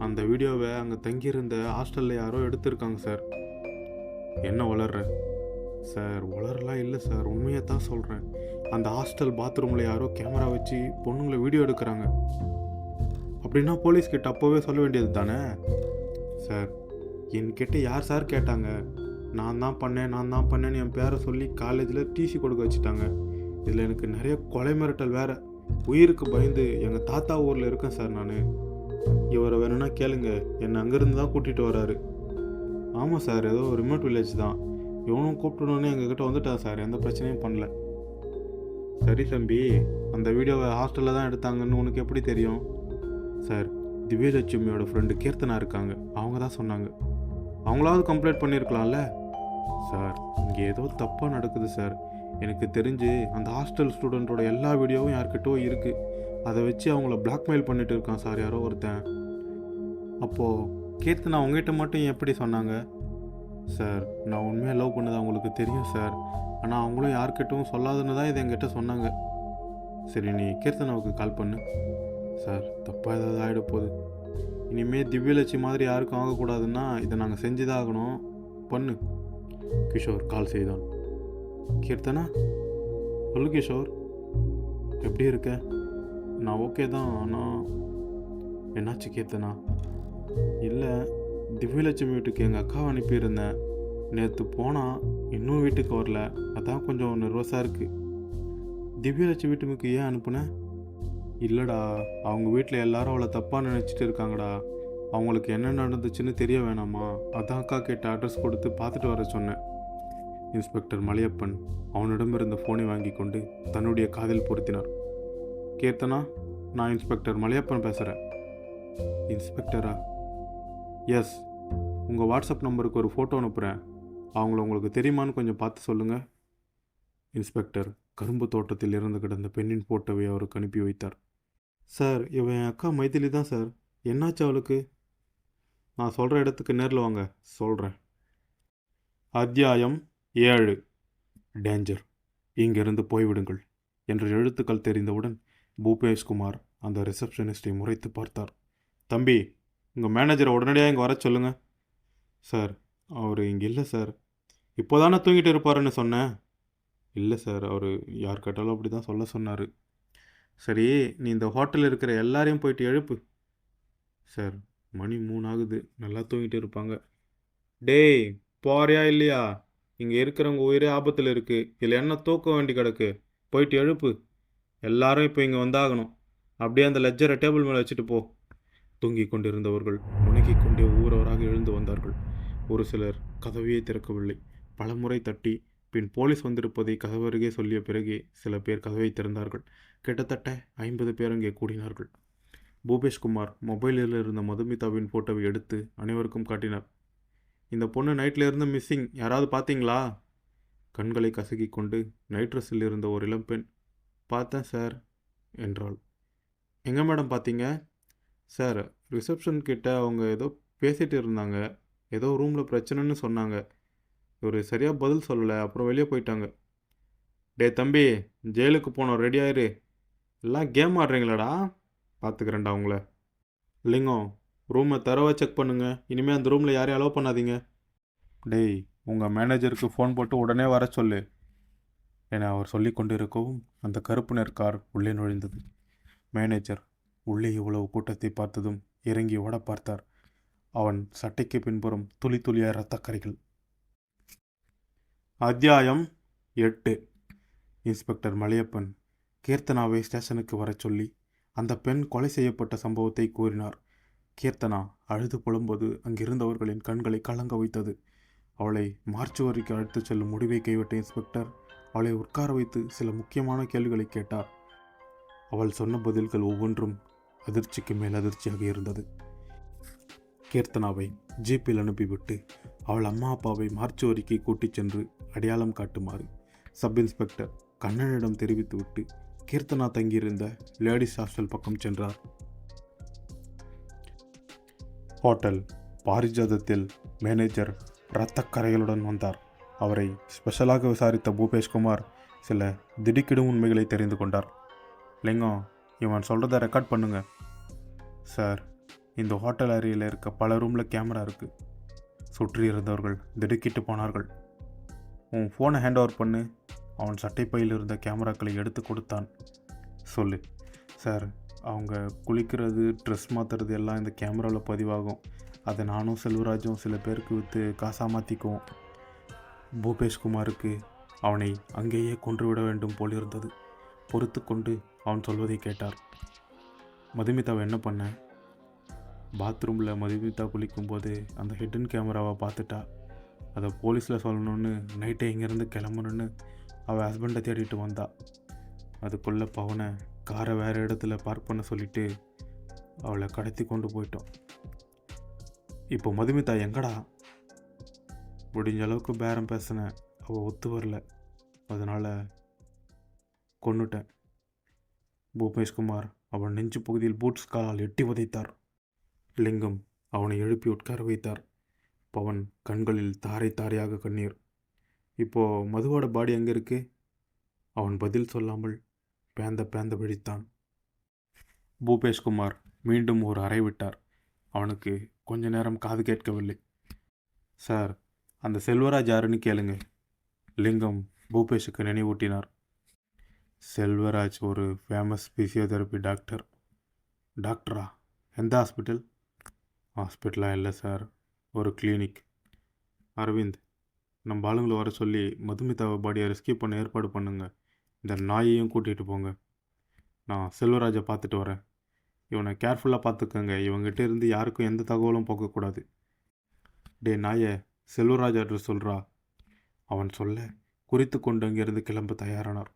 அந்த வீடியோவை அங்கே தங்கியிருந்த ஹாஸ்டலில் யாரோ எடுத்திருக்காங்க சார். என்ன வளர்ற? சார், வளரலாம் இல்லை சார், உண்மையை தான் சொல்கிறேன். அந்த ஹாஸ்டல் பாத்ரூமில் யாரோ கேமரா வச்சு பொண்ணுங்களை வீடியோ எடுக்கிறாங்க. அப்படின்னா போலீஸ்கிட்ட அப்போவே சொல்ல வேண்டியது தானே? சார், என்கிட்ட யார் சார் கேட்டாங்க? நான் தான் பண்ணேன்னு என் பேரை சொல்லி காலேஜில் டிசி கொடுக்க வச்சுட்டாங்க. இதில் எனக்கு நிறைய கொலை மிரட்டல் வேறு. உயிருக்கு பயந்து எங்கள் தாத்தா ஊரில் இருக்கேன் சார் நான். இவரை வேணும்னா கேளுங்க, என்னை அங்கேருந்து தான் கூட்டிகிட்டு வராரு. ஆமாம் சார், ஏதோ ரிமோட் வில்லேஜ் தான். இவனும் கூப்பிட்டோன்னே எங்ககிட்ட வந்துட்டான் சார். எந்த பிரச்சனையும் பண்ணல. சரி தம்பி, அந்த வீடியோவை ஹாஸ்டலில் தான் எடுத்தாங்கன்னு உனக்கு எப்படி தெரியும்? சார், திவ்யலட்சுமியோட ஃப்ரெண்டு கீர்த்தனா இருக்காங்க, அவங்க தான் சொன்னாங்க. அவங்களாவது கம்ப்ளைண்ட் பண்ணியிருக்கலாம்ல? சார், இங்கே ஏதோ தப்பாக நடக்குது சார். எனக்கு தெரிஞ்சு அந்த ஹாஸ்டல் ஸ்டூடெண்ட்டோட எல்லா வீடியோவும் யார்கிட்டோ இருக்குது. அதை வச்சு அவங்கள பிளாக்மெயில் பண்ணிட்டு இருக்கான் சார் யாரோ ஒருத்தன். அப்போது கீர்த்தனா உங்ககிட்ட மட்டும் எப்படி சொன்னாங்க? சார், நான் உண்மையாக லவ் பண்ணது அவங்களுக்கு தெரியும் சார். ஆனால் அவங்களும் யார்கிட்டவும் சொல்லாதுன்னு தான் இதை என்கிட்ட சொன்னாங்க. சரி, நீ கீர்த்தனாவுக்கு கால் பண்ணு. சார், தப்பாக ஏதாவது ஆகிட போகுது. இனிமேல் திவ்யலட்சுமி மாதிரி யாருக்கும் ஆகக்கூடாதுன்னா இதை நாங்கள் செஞ்சு தான் ஆகணும். பண்ணு. கிஷோர் கால் செய்தான். கீர்த்தனா, சொல்லு கிஷோர், எப்படி இருக்க? நான் ஓகே தான். ஆனால் என்னாச்சு கீர்த்தனா? இல்லை, திவ்யலட்சுமி வீட்டுக்கு எங்கள் அக்காவை அனுப்பியிருந்தேன். நேற்று போனால் இன்னும் வீட்டுக்கு வரல. அதான் கொஞ்சம் நர்வஸாக இருக்குது. திவ்யலட்சுமி வீட்டுக்கு ஏன் அனுப்புனேன்? இல்லைடா, அவங்க வீட்டில் எல்லாரும் அவளை தப்பாக நினச்சிட்டு இருக்காங்கடா. அவங்களுக்கு என்ன நடந்துச்சுன்னு தெரிய வேணாமா? அதான் அக்கா கேட்ட அட்ரஸ் கொடுத்து பார்த்துட்டு வர சொன்னேன். இன்ஸ்பெக்டர் மலையப்பன் அவனிடமிருந்த ஃபோனை வாங்கி கொண்டு தன்னுடைய காதில் பொருத்தினார். கீர்த்தனா, நான் இன்ஸ்பெக்டர் மலையப்பன் பேசுகிறேன். இன்ஸ்பெக்டரா? எஸ். உங்கள் வாட்ஸ்அப் நம்பருக்கு ஒரு ஃபோட்டோ அனுப்புகிறேன். அவங்கள உங்களுக்கு தெரியுமான்னு கொஞ்சம் பார்த்து சொல்லுங்கள். இன்ஸ்பெக்டர் கரும்பு தோட்டத்தில் இருந்து கிடந்த பெண்ணின் ஃபோட்டோவை அவருக்கு அனுப்பி வைத்தார். சார், இவன் என் அக்கா மைதிலி தான் சார். என்னாச்சு அவளுக்கு? நான் சொல்கிற இடத்துக்கு நேரில் வாங்க, சொல்கிறேன். அத்தியாயம் 7. டேஞ்சர். இங்கிருந்து போய்விடுங்கள் என்ற எழுத்துக்கள் தெரிந்தவுடன் பூபேஷ்குமார் அந்த ரிசப்ஷனிஸ்டை முறைத்து பார்த்தார். தம்பி, உங்கள் மேனேஜரை உடனடியாக இங்கே வர சொல்லுங்கள். சார், அவர் இங்கே இல்லை சார். இப்போ தானே தூங்கிட்டு இருப்பாருன்னு சொன்னேன். இல்லை சார், அவர் யார் கேட்டாலும் அப்படி தான் சொல்ல சொன்னார். சரி, நீ இந்த ஹோட்டலில் இருக்கிற எல்லாரையும் போயிட்டு எழுப்பு. சார், மணி 3 ஆகுது, நல்லா தூங்கிட்டு இருப்பாங்க. டேய், போறியா இல்லையா? இங்கே இருக்கிறவங்க உயிரே ஆபத்தில் இருக்குது. இதில் என்ன தூக்க வேண்டி கிடக்கு? போயிட்டு எழுப்பு. எல்லாரும் இப்போ இங்கே வந்தாகணும். அப்படியே அந்த லெஜரை டேபிள் மேலே வச்சுட்டு போ. தூங்கிக் கொண்டிருந்தவர்கள் முனகிக் கொண்டே ஒவ்வொருவராக எழுந்து வந்தார்கள். ஒரு சிலர் கதவையே திறக்கவில்லை. பலமுறை தட்டி பின் போலீஸ் வந்திருப்பதை கதவருகே சொல்லிய பிறகே சில பேர் கதவை திறந்தார்கள். கிட்டத்தட்ட 50 பேர் அங்கே கூடினார்கள். பூபேஷ்குமார் மொபைலில் இருந்த மதுமிதாவின் ஃபோட்டோவை எடுத்து அனைவருக்கும் காட்டினார். இந்த பொண்ணு நைட்டில் இருந்து மிஸ்ஸிங், யாராவது பார்த்தீங்களா? கண்களை கசக்கி கொண்டு நைட் ட்ரெஸ்ஸில் இருந்த ஒரு இளம்பெண், பார்த்தேன் சார் என்றாள். எங்கே மேடம் பார்த்தீங்க? சார், ரிசப்ஷன் கிட்ட அவங்க ஏதோ பேசிகிட்டு இருந்தாங்க. ஏதோ ரூமில் பிரச்சனைன்னு சொன்னாங்க. இவர் சரியாக பதில் சொல்லலை, அப்புறம் வெளியே போயிட்டாங்க. டே தம்பி, ஜெயிலுக்கு போனோம், ரெடி ஆயிரு. எல்லாம் கேம் ஆடுறீங்களாடா? பார்த்துக்கிறேன்டா உங்களை. லிங்கம், ரூமை தரவாக செக் பண்ணுங்க. இனிமேல் அந்த ரூமில் யாரையும் அலோவ் பண்ணாதீங்க. டேய், உங்கள் மேனேஜருக்கு ஃபோன் போட்டு உடனே வர சொல்லு என அவர் சொல்லி கொண்டிருக்கவும் அந்த கருப்பு நிற கார் உள்ளே நுழைந்தது. மேனேஜர் உள்ளே இவ்வளவு கூட்டத்தை பார்த்ததும் இறங்கி ஓட பார்த்தார். அவன் சட்டைக்கு பின்புறம் துளி துளியாய் இரத்தக்கரைகள். அத்தியாயம் 8. இன்ஸ்பெக்டர் மலையப்பன் கீர்த்தனாவை ஸ்டேஷனுக்கு வரச் சொல்லி அந்த பெண் கொலை செய்யப்பட்ட சம்பவத்தை கூறினார். கீர்த்தனா அழுது புலம்போது அங்கிருந்தவர்களின் கண்களை கலங்க வைத்தது. அவளை மார்ச்சுவரிக்கு அழைத்துச் செல்லும் முடிவை கைவிட்ட இன்ஸ்பெக்டர் அவளை உட்கார வைத்து சில முக்கியமான கேள்விகளை கேட்டார். அவள் சொன்ன பதில்கள் ஒவ்வொன்றும் அதிர்ச்சிக்கு மேல் அதிர்ச்சியாக இருந்தது. கீர்த்தனாவை ஜீப்பில் அனுப்பிவிட்டு அவள் அம்மா அப்பாவை மார்ச்சுவரிக்கு கூட்டிச் சென்று அடையாளம் காட்டுமாறு சப் இன்ஸ்பெக்டர் கண்ணனிடம் தெரிவித்துவிட்டு கீர்த்தனா தங்கியிருந்த லேடிஸ் ஹாஸ்டல் பக்கம் சென்றார். ஹோட்டல் பாரிஜாதத்தில் மேனேஜர் இரத்தக்கரைகளுடன் வந்தார். அவரை ஸ்பெஷலாக விசாரித்த பூபேஷ்குமார் சில திடுக்கிடும் உண்மைகளை தெரிந்து கொண்டார். லிங்கம், இவன் சொல்கிறத ரெக்கார்ட் பண்ணுங்க. சார், இந்த ஹோட்டல் அறையில் இருக்க பல ரூமில் கேமரா இருக்குது. சுற்றி இருந்தவர்கள் திடுக்கிட்டு போனார்கள். உன் ஃபோனை ஹேண்ட் ஓவர் பண்ணு. அவன் சட்டைப்பையில் இருந்த கேமராக்களை எடுத்து கொடுத்தான். சொல்லு. சார், அவங்க குளிக்கிறது, ட்ரெஸ் மாற்றுறது எல்லாம் இந்த கேமராவில் பதிவாகும். அதை நானும் செல்வராஜும் சில பேருக்கு விற்று காசாக மாற்றிக்குவோம். பூபேஷ்குமாருக்கு அவனை அங்கேயே கொன்றுவிட வேண்டும் போலிருந்தது. பொறுத்து கொண்டு அவன் சொல்வதை கேட்டார். மதுமிதாவை என்ன பண்ண? பாத்ரூமில் மதுமிதா குளிக்கும்போது அந்த ஹிடன் கேமராவை பார்த்துட்டா. அதை போலீஸில் சொல்லணுன்னு நைட்டே இங்கேருந்து கிளம்பணுன்னு அவள் ஹஸ்பண்டை தேடிட்டு வந்தா. அதுக்குள்ளே பவனை காரை வேறு இடத்துல பார்க் பண்ண சொல்லிவிட்டு அவளை கடத்தி கொண்டு போயிட்டோம். இப்போ மதுமிதா எங்கடா? முடிஞ்ச அளவுக்கு பேரம் பேசினேன், அவள் ஒத்து வரல. அதனால் கொன்னுட்டேன். பூபேஷ்குமார் அவன் நெஞ்சு பகுதியில் பூட்ஸ் காலால் எட்டி உதைத்தார். லிங்கம் அவனை எழுப்பி உட்கார வைத்தார். பவன் கண்களில் தாரை தாரையாக கண்ணீர். இப்போது மதுவோட பாடி எங்கே இருக்கு? அவன் பதில் சொல்லாமல் பேந்த விழித்தான். பூபேஷ்குமார் மீண்டும் ஒரு அறை விட்டார். அவனுக்கு கொஞ்ச நேரம் காது கேட்கவில்லை. சார், அந்த செல்வராஜ் யாருன்னு கேளுங்க. லிங்கம் பூபேஷுக்கு நினைவூட்டினார். செல்வராஜ் ஒரு ஃபேமஸ் ஃபிசியோதெரப்பி டாக்டர். டாக்டரா? எந்த ஹாஸ்பிட்டல்? ஹாஸ்பிட்டலாக இல்லை சார், ஒரு கிளினிக். அரவிந்த், நம்ம ஆளுங்களை வர சொல்லி மதுமிதாவை பாடியை ரெஸ்கியூ பண்ண ஏற்பாடு பண்ணுங்க. இந்த நாயையும் கூட்டிகிட்டு போங்க. நான் செல்வராஜை பார்த்துட்டு வரேன். இவனை கேர்ஃபுல்லாக பார்த்துக்கங்க. இவங்ககிட்ட இருந்து யாருக்கும் எந்த தகவலும் போகக்கூடாது. டே நாயை, செல்வராஜ் அட்ரஸ் சொல்கிறா. அவன் சொல்ல குறித்து கொண்டு அங்கேருந்து கிளம்ப தயாரானார்.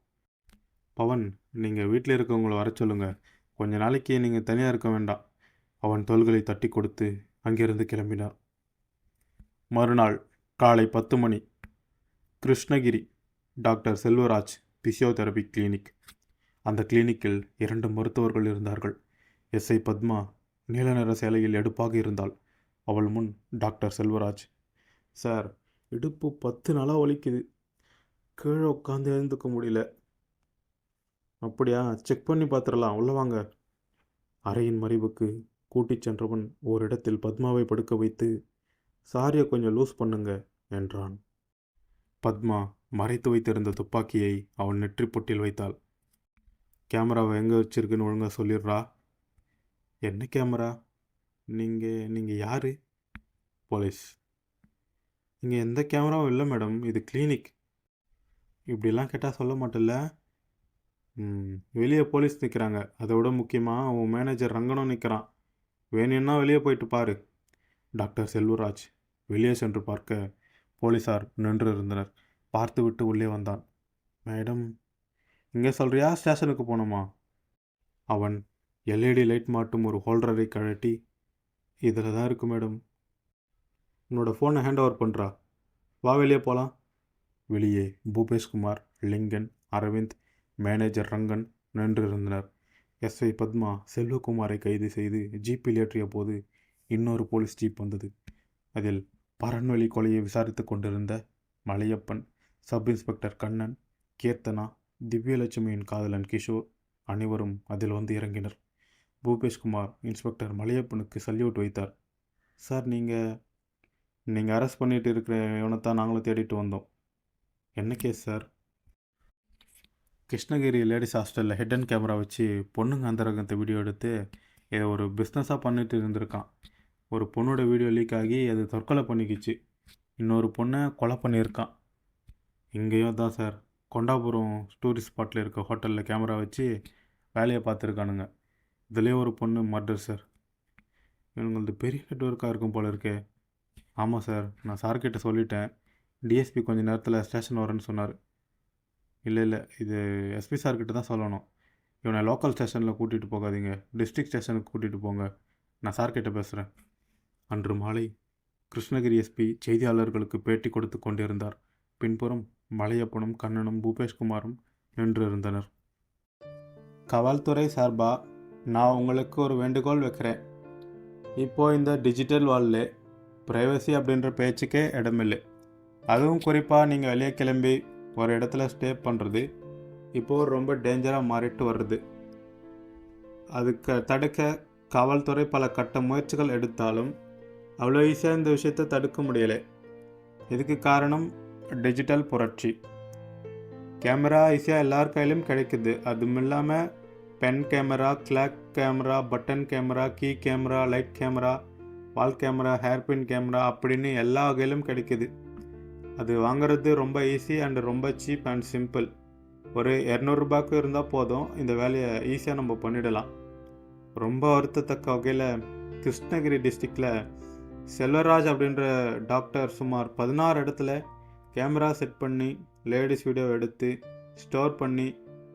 பவன், நீங்கள் வீட்டில் இருக்கவங்கள வர சொல்லுங்கள். கொஞ்ச நாளைக்கு நீங்கள் தனியாக இருக்க வேண்டாம். அவன் தோள்களை தட்டி கொடுத்து அங்கிருந்து கிளம்பினார். மறுநாள் காலை 10 மணி. Krishnagiri, doctor Selvaraj physiotherapy clinic. அந்த கிளினிக்கில் 2 மருத்துவர்கள் இருந்தார்கள். எஸ்ஐ பத்மா நீல நிற சேலையில் எடுப்பாக இருந்தாள். அவள் முன் டாக்டர் செல்வராஜ். சார், இடுப்பு 10 நாளாக வலிக்குது. கீழே உட்காந்து எழுந்துக்க முடியல. அப்படியா? செக் பண்ணி பார்த்துடலாம், உள்ள வாங்க. அறையின் மறைவுக்கு கூட்டிச் சென்றவன் ஓரிடத்தில் பத்மாவை படுக்க வைத்து, சாரியை கொஞ்சம் லூஸ் பண்ணுங்க என்றான். பத்மா மறைத்து வைத்திருந்த துப்பாக்கியை அவன் நெற்றி பொட்டில் வைத்தாள். கேமராவை எங்கே வச்சிருக்குன்னு ஒழுங்காக சொல்லிடுறா. என்ன கேமரா? நீங்கள் யார்? போலீஸ். இங்கே எந்த கேமராவும் இல்லை மேடம், இது கிளினிக். இப்படிலாம் கேட்டால் சொல்ல மாட்டேல்ல. வெளியே போலீஸ் நிற்கிறாங்க. அதை விட முக்கியமாக உன் மேனேஜர் ரங்கனும் நிற்கிறான். வேணும்னா வெளியே போயிட்டு பாரு. டாக்டர் செல்வராஜ் வெளியே சென்று பார்க்க போலீஸார் நின்று இருந்தனர். பார்த்துவிட்டு உள்ளே வந்தான். மேடம், இங்கே சொல்கிறியா ஸ்டேஷனுக்கு போனோமா? அவன் எல்இடி லைட் மாட்டும் ஒரு ஹோல்டரை கழட்டி, இதில் தான் இருக்கு மேடம். உன்னோட ஃபோனை ஹேண்ட் ஓவர் பண்ணுறா. வா, வெளியே போகலாம். வெளியே பூபேஷ்குமார், லிங்கன், அரவிந்த், மேனேஜர் ரங்கன் நின்றிருந்தனர். எஸ்ஐ பத்மா செல்வகுமாரை கைது செய்து ஜீப்பில் ஏற்றிய போது இன்னொரு போலீஸ் ஜீப் வந்தது. அதில் பரண்வெளி கொலையை விசாரித்து கொண்டிருந்த மலையப்பன், சப் இன்ஸ்பெக்டர் கண்ணன், கீர்த்தனா, திவ்யலட்சுமியின் காதலன் கிஷோர் அனைவரும் அதில் வந்து இறங்கினர். பூபேஷ்குமார் இன்ஸ்பெக்டர் மலையப்பனுக்கு சல்யூட் வைத்தார். சார், நீங்கள் அரெஸ்ட் பண்ணிட்டு இருக்கிற இவனைத்தான் நாங்களும் தேடிட்டு வந்தோம். என்ன கேஸ் சார்? கிருஷ்ணகிரி லேடிஸ் ஹாஸ்டலில் ஹிடன் கேமரா வச்சு பொண்ணுங்க அந்தரங்கத்தை வீடியோ எடுத்து இதை ஒரு பிஸ்னஸாக பண்ணிட்டு இருந்திருக்கான். ஒரு பொண்ணோட வீடியோ லீக் ஆகி அது தற்கொலை பண்ணிக்கிச்சு. இன்னொரு பொண்ணை கொலை பண்ணியிருக்கான். இங்கேயும் தான் சார், கொண்டாபுரம் டூரிஸ்ட் ஸ்பாட்டில் இருக்க ஹோட்டலில் கேமரா வச்சு வேலையை பார்த்துருக்கானுங்க. இதுலேயே ஒரு பொண்ணு மர்டர் சார். இவங்களது பெரிய நெட்வொர்க்காக இருக்கும் போல இருக்கே. ஆமாம் சார், நான் சார்கிட்ட சொல்லிட்டேன். டிஎஸ்பி கொஞ்சம் நேரத்தில் ஸ்டேஷன் வரேன்னு சொன்னார். இல்லை, இது எஸ்பி சார்கிட்ட தான் சொல்லணும். இவனை லோக்கல் ஸ்டேஷனில் கூட்டிகிட்டு போகாதீங்க, டிஸ்ட்ரிக்ட் ஸ்டேஷனுக்கு கூட்டிகிட்டு போங்க. நான் சார்கிட்ட பேசுகிறேன். அன்று மாலை கிருஷ்ணகிரி எஸ்பி செய்தியாளர்களுக்கு பேட்டி கொடுத்து கொண்டிருந்தார். பின்புறம் மலையப்பனும் கண்ணனும் பூபேஷ்குமாரும் நின்றிருந்தனர். காவல்துறை சார்பா நான் உங்களுக்கு ஒரு வேண்டுகோள் வைக்கிறேன். இப்போது இந்த டிஜிட்டல் வேர்ல்டில் ப்ரைவசி அப்படின்ற பேச்சுக்கே இடமில்லை. அதுவும் குறிப்பாக நீங்கள் வெளியே கிளம்பி ஒரு இடத்துல ஸ்டே பண்ணுறது இப்போது ரொம்ப டேஞ்சராக மாறிட்டு வருது. அதுக்கு தடுக்க காவல்துறை பல கட்ட முயற்சிகள் எடுத்தாலும் அவ்வளோ ஈஸியாக இந்த விஷயத்தை தடுக்க முடியலை. இதுக்கு காரணம் டிஜிட்டல் புரட்சி. கேமரா ஈஸியாக எல்லார் கையிலும் கிடைக்குது. அதுவும் இல்லாமல் pen camera, clock camera, button camera, key camera, light camera, wall camera, hairpin camera அப்படின்னு எல்லா வகையிலும் கிடைக்குது. அது வாங்குறது ரொம்ப ஈஸி அண்ட் ரொம்ப சீப் அண்ட் சிம்பிள். ஒரு 200 ரூபாய்க்கு இருந்தால் போதும், இந்த வேலையை ஈஸியாக நம்ம பண்ணிடலாம். ரொம்ப வருத்தத்தக்க வகையில் கிருஷ்ணகிரி டிஸ்ட்ரிக்டில் செல்வராஜ் அப்படின்ற டாக்டர் சுமார் 16 இடத்துல கேமரா செட் பண்ணி லேடிஸ் வீடியோ எடுத்து ஸ்டோர் பண்ணி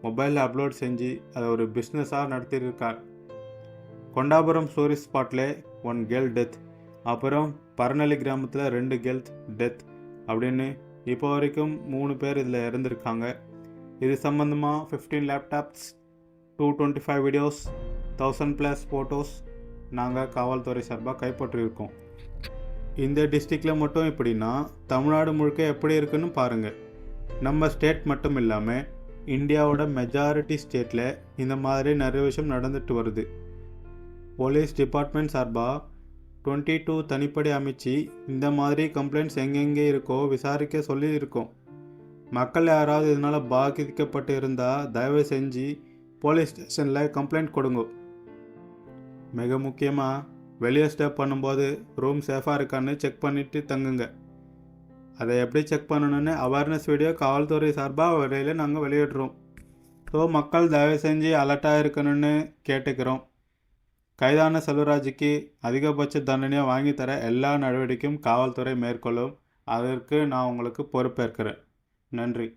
மொபைலில் அப்லோட் செஞ்சு அதை ஒரு பிஸ்னஸாக நடத்தியிருக்கார். கொண்டாபுரம் டூரிஸ்ட் ஸ்பாட்டில் 1 கேர்ள் டெத், அப்புறம் பரநெல்லி கிராமத்தில் 2 கேர்ள்ஸ் டெத் அப்படின்னு இப்போ வரைக்கும் 3 பேர் இதில் இறந்துருக்காங்க. இது சம்மந்தமாக 15 லேப்டாப்ஸ், 225 வீடியோஸ், 1000+ ஃபோட்டோஸ் நாங்கள் காவல்துறை சார்பாக கைப்பற்றியிருக்கோம். இந்த டிஸ்ட்ரிக்டில் மட்டும் இப்படின்னா தமிழ்நாடு முழுக்க எப்படி இருக்குன்னு பாருங்கள். நம்ம ஸ்டேட் மட்டும் இல்லாமல் இந்தியாவோட மெஜாரிட்டி ஸ்டேட்டில் இந்த மாதிரி நிறைய விஷயம் நடந்துட்டு வருது. போலீஸ் டிபார்ட்மெண்ட் சார்பாக 22 தனிப்படை அமைச்சு இந்த மாதிரி கம்ப்ளைண்ட்ஸ் எங்கெங்கே இருக்கோ விசாரிக்க சொல்லியிருக்கோம். மக்கள் யாராவது இதனால் பாதிக்கப்பட்டு இருந்தால் தயவு செஞ்சு போலீஸ் ஸ்டேஷனில் கம்ப்ளைண்ட் கொடுங்க. மிக முக்கியமாக வெளியே ஸ்டே பண்ணும்போது ரூம் சேஃபாக இருக்கான்னு செக் பண்ணிவிட்டு தங்குங்க. அதை எப்படி செக் பண்ணணுன்னு அவேர்னஸ் வீடியோ காவல்துறை சார்பாக வரையில் நாங்கள் வெளியிடுறோம். ஸோ மக்கள் தயவு செஞ்சு அலர்ட்டாக இருக்கணும்னு கேட்டுக்கிறோம். கைதான செல்வராஜுக்கு அதிகபட்ச தண்டனையை வாங்கித்தர எல்லா நடவடிக்கையும் காவல்துறை மேற்கொள்ளும். அதற்கு நான் உங்களுக்கு பொறுப்பேற்கிறேன். நன்றி.